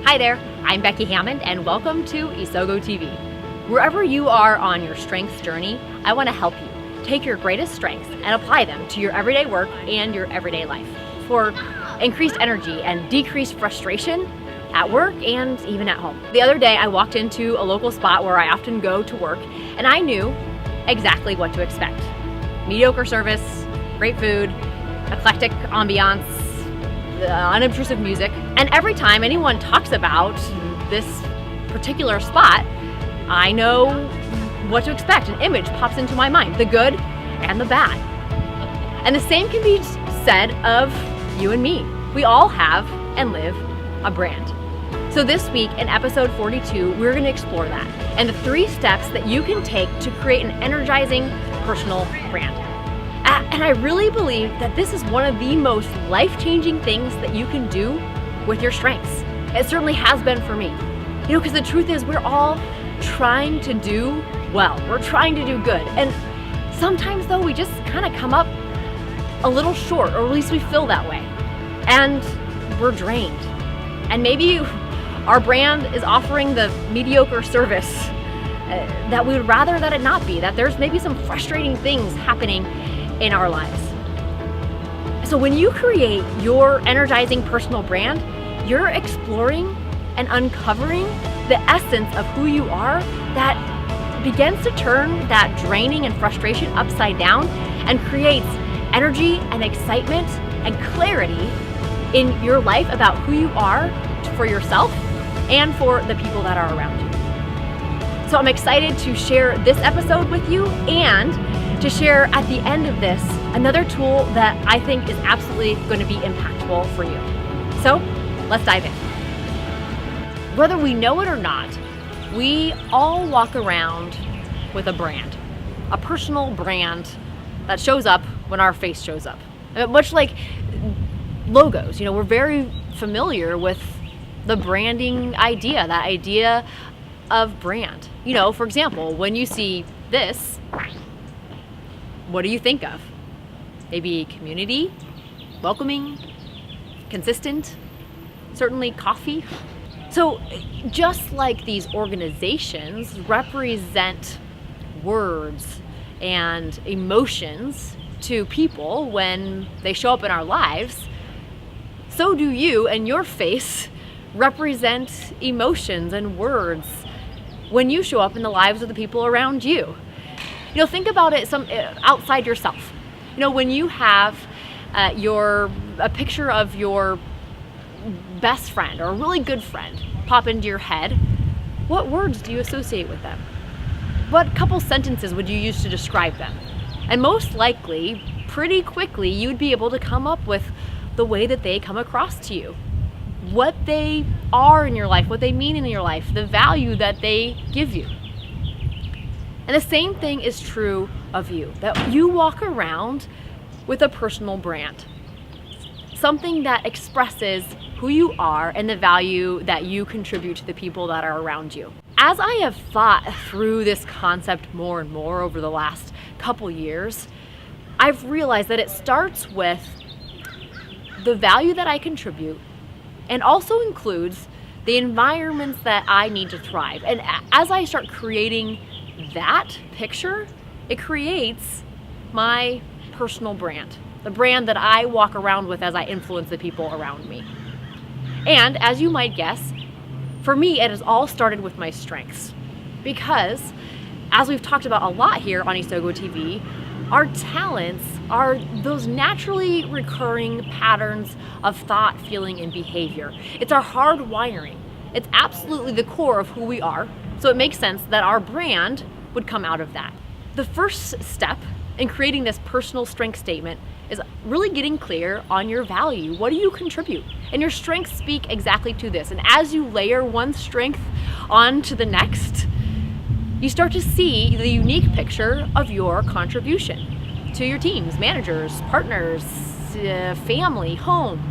Hi there, I'm Becky Hammond and welcome to Isogo TV. Wherever you are on your strengths journey, I want to help you take your greatest strengths and apply them to your everyday work and your everyday life for increased energy and decreased frustration at work and even at home. The other day I walked into a local spot where I often go to work and I knew exactly what to expect. Mediocre service, great food, eclectic ambiance, unobtrusive music. And every time anyone talks about this particular spot, I know what to expect. An image pops into my mind, the good and the bad. And the same can be said of you and me. We all have and live a brand. So this week in episode 42, we're going to explore that and the 3 steps that you can take to create an energizing personal brand. And I really believe that this is one of the most life-changing things that you can do with your strengths. It certainly has been for me. Because the truth is we're all trying to do well. We're trying to do good. And sometimes though, we just kind of come up a little short, or at least we feel that way. And we're drained. And maybe our brand is offering the mediocre service that we would rather that it not be, that there's maybe some frustrating things happening in our lives. So when you create your energizing personal brand, you're exploring and uncovering the essence of who you are that begins to turn that draining and frustration upside down and creates energy and excitement and clarity in your life about who you are for yourself and for the people that are around you. So I'm excited to share this episode with you and to share at the end of this another tool that I think is absolutely going to be impactful for you. So let's dive in. Whether we know it or not, we all walk around with a brand, a personal brand that shows up when our face shows up. Much like logos, we're very familiar with the branding idea, that idea of brand. For example, when you see this, what do you think of? Maybe community, welcoming, consistent, certainly coffee. So just like these organizations represent words and emotions to people when they show up in our lives, so do you and your face represent emotions and words when you show up in the lives of the people around you. Think about it outside yourself. When you have a picture of your best friend or a really good friend pop into your head, what words do you associate with them? What couple sentences would you use to describe them? And most likely, pretty quickly, you would be able to come up with the way that they come across to you, what they are in your life, what they mean in your life, the value that they give you. And the same thing is true of you, that you walk around with a personal brand, something that expresses who you are and the value that you contribute to the people that are around you. As I have thought through this concept more and more over the last couple years, I've realized that it starts with the value that I contribute and also includes the environments that I need to thrive. And as I start creating that picture, it creates my personal brand, the brand that I walk around with as I influence the people around me. And as you might guess, for me, it has all started with my strengths. Because, as we've talked about a lot here on Isogo TV, our talents are those naturally recurring patterns of thought, feeling, and behavior. It's our hard wiring. It's absolutely the core of who we are. So it makes sense that our brand would come out of that. The first step in creating this personal strength statement is really getting clear on your value. What do you contribute? And your strengths speak exactly to this. And as you layer one strength onto the next, you start to see the unique picture of your contribution to your teams, managers, partners, family, home.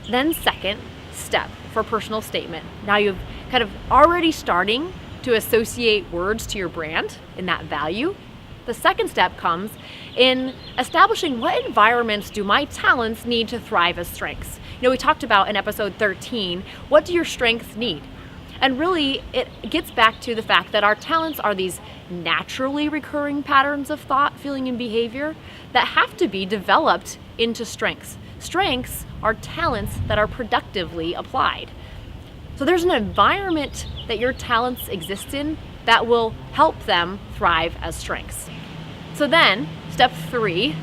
Then second step for personal statement. Now you've kind of already starting to associate words to your brand and that value. The second step comes in establishing what environments do my talents need to thrive as strengths. We talked about in episode 13, what do your strengths need? And really, it gets back to the fact that our talents are these naturally recurring patterns of thought, feeling, and behavior that have to be developed into strengths. Strengths are talents that are productively applied. So there's an environment that your talents exist in that will help them thrive as strengths. So then, step 3,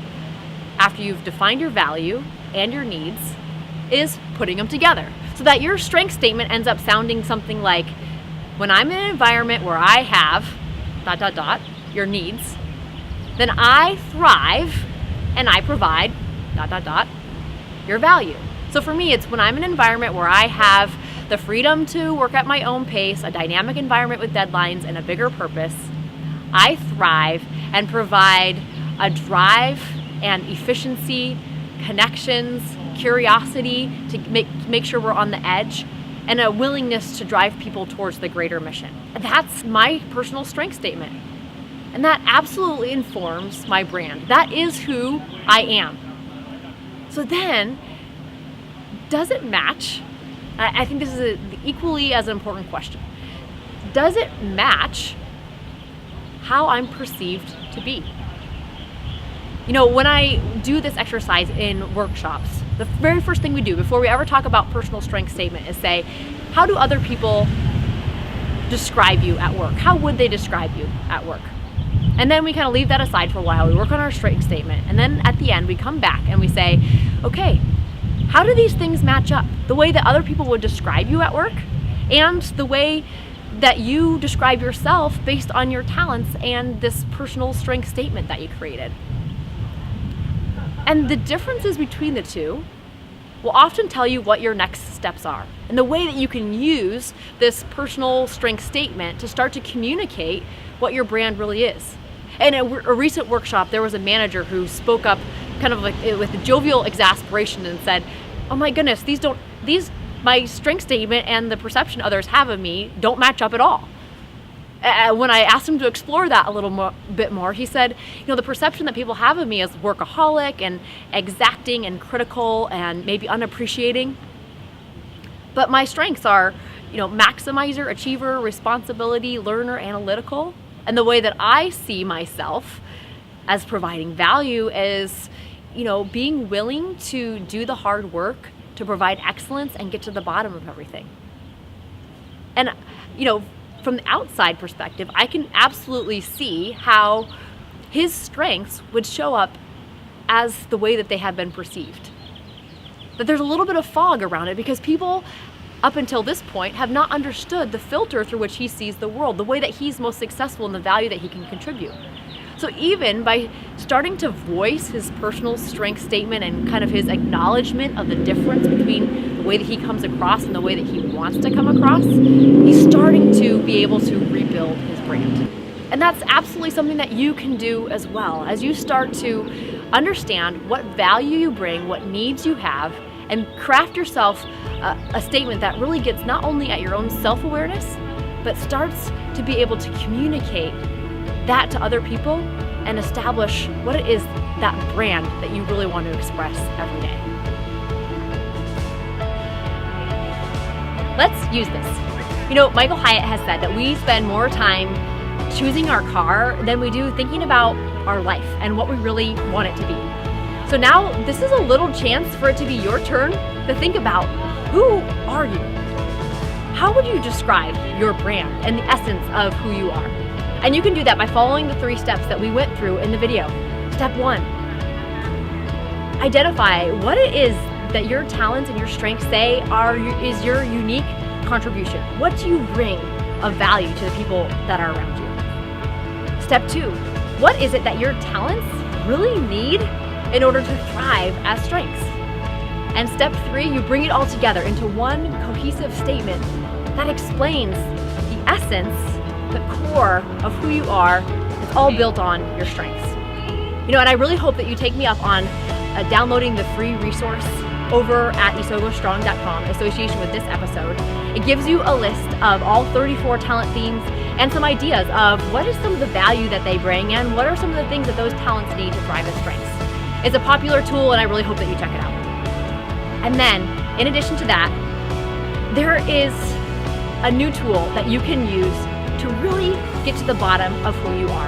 after you've defined your value and your needs, is putting them together so that your strength statement ends up sounding something like, when I'm in an environment where I have ... your needs, then I thrive and I provide ... your value. So for me, it's when I'm in an environment where I have the freedom to work at my own pace, a dynamic environment with deadlines and a bigger purpose, I thrive and provide a drive and efficiency, connections, curiosity to make sure we're on the edge, and a willingness to drive people towards the greater mission. That's my personal strength statement. And that absolutely informs my brand. That is who I am. So then, does it match? I think this is equally as an important question. Does it match how I'm perceived to be? When I do this exercise in workshops, the very first thing we do before we ever talk about personal strength statement is say, how do other people describe you at work? How would they describe you at work? And then we kind of leave that aside for a while. We work on our strength statement. And then at the end, we come back and we say, okay, how do these things match up? The way that other people would describe you at work and the way that you describe yourself based on your talents and this personal strength statement that you created. And the differences between the two will often tell you what your next steps are and the way that you can use this personal strength statement to start to communicate what your brand really is. In a recent workshop, there was a manager who spoke up kind of like with jovial exasperation and said, oh my goodness, my strength statement and the perception others have of me don't match up at all. When I asked him to explore that a little bit more, he said, the perception that people have of me is workaholic and exacting and critical and maybe unappreciating. But my strengths are, maximizer, achiever, responsibility, learner, analytical. And the way that I see myself as providing value is, being willing to do the hard work to provide excellence and get to the bottom of everything. And, from the outside perspective, I can absolutely see how his strengths would show up as the way that they have been perceived. That there's a little bit of fog around it because people up until this point have not understood the filter through which he sees the world, the way that he's most successful and the value that he can contribute. So even by starting to voice his personal strength statement and kind of his acknowledgement of the difference between the way that he comes across and the way that he wants to come across, he's starting to be able to rebuild his brand. And that's absolutely something that you can do as well. As you start to understand what value you bring, what needs you have, and craft yourself a statement that really gets not only at your own self-awareness, but starts to be able to communicate that to other people and establish what it is, that brand that you really want to express every day. Let's use this. Michael Hyatt has said that we spend more time choosing our car than we do thinking about our life and what we really want it to be. So now this is a little chance for it to be your turn to think about, who are you? How would you describe your brand and the essence of who you are? And you can do that by following the 3 steps that we went through in the video. Step 1, identify what it is that your talents and your strengths say is your unique contribution. What do you bring of value to the people that are around you? Step 2, what is it that your talents really need in order to thrive as strengths? And step 3, you bring it all together into one cohesive statement that explains the essence, the core of who you are. It's all built on your strengths. And I really hope that you take me up on downloading the free resource over at isogostrong.com in association with this episode. It gives you a list of all 34 talent themes and some ideas of what is some of the value that they bring and what are some of the things that those talents need to thrive as strengths. It's a popular tool, and I really hope that you check it out. And then, in addition to that, there is a new tool that you can use to really get to the bottom of who you are.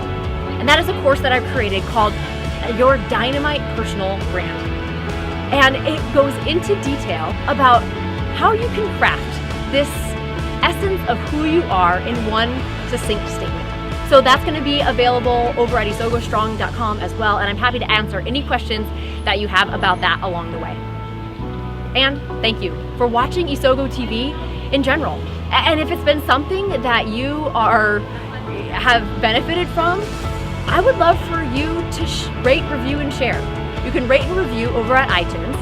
And that is a course that I've created called Your Dynamite Personal Brand. And it goes into detail about how you can craft this essence of who you are in one succinct statement. So that's going to be available over at isogostrong.com as well, and I'm happy to answer any questions that you have about that along the way. And thank you for watching Isogo TV in general. And if it's been something that you have benefited from, I would love for you to rate, review, and share. You can rate and review over at iTunes.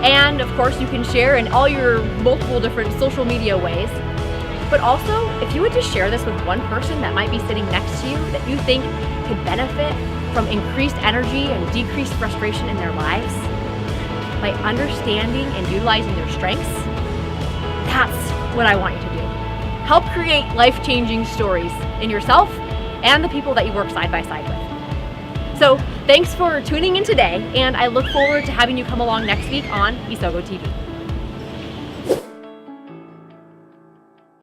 And of course, you can share in all your multiple different social media ways. But also, if you would just share this with one person that might be sitting next to you that you think could benefit from increased energy and decreased frustration in their lives by understanding and utilizing their strengths, that's what I want you to do. Help create life-changing stories in yourself and the people that you work side by side with. So thanks for tuning in today, and I look forward to having you come along next week on Isogo TV.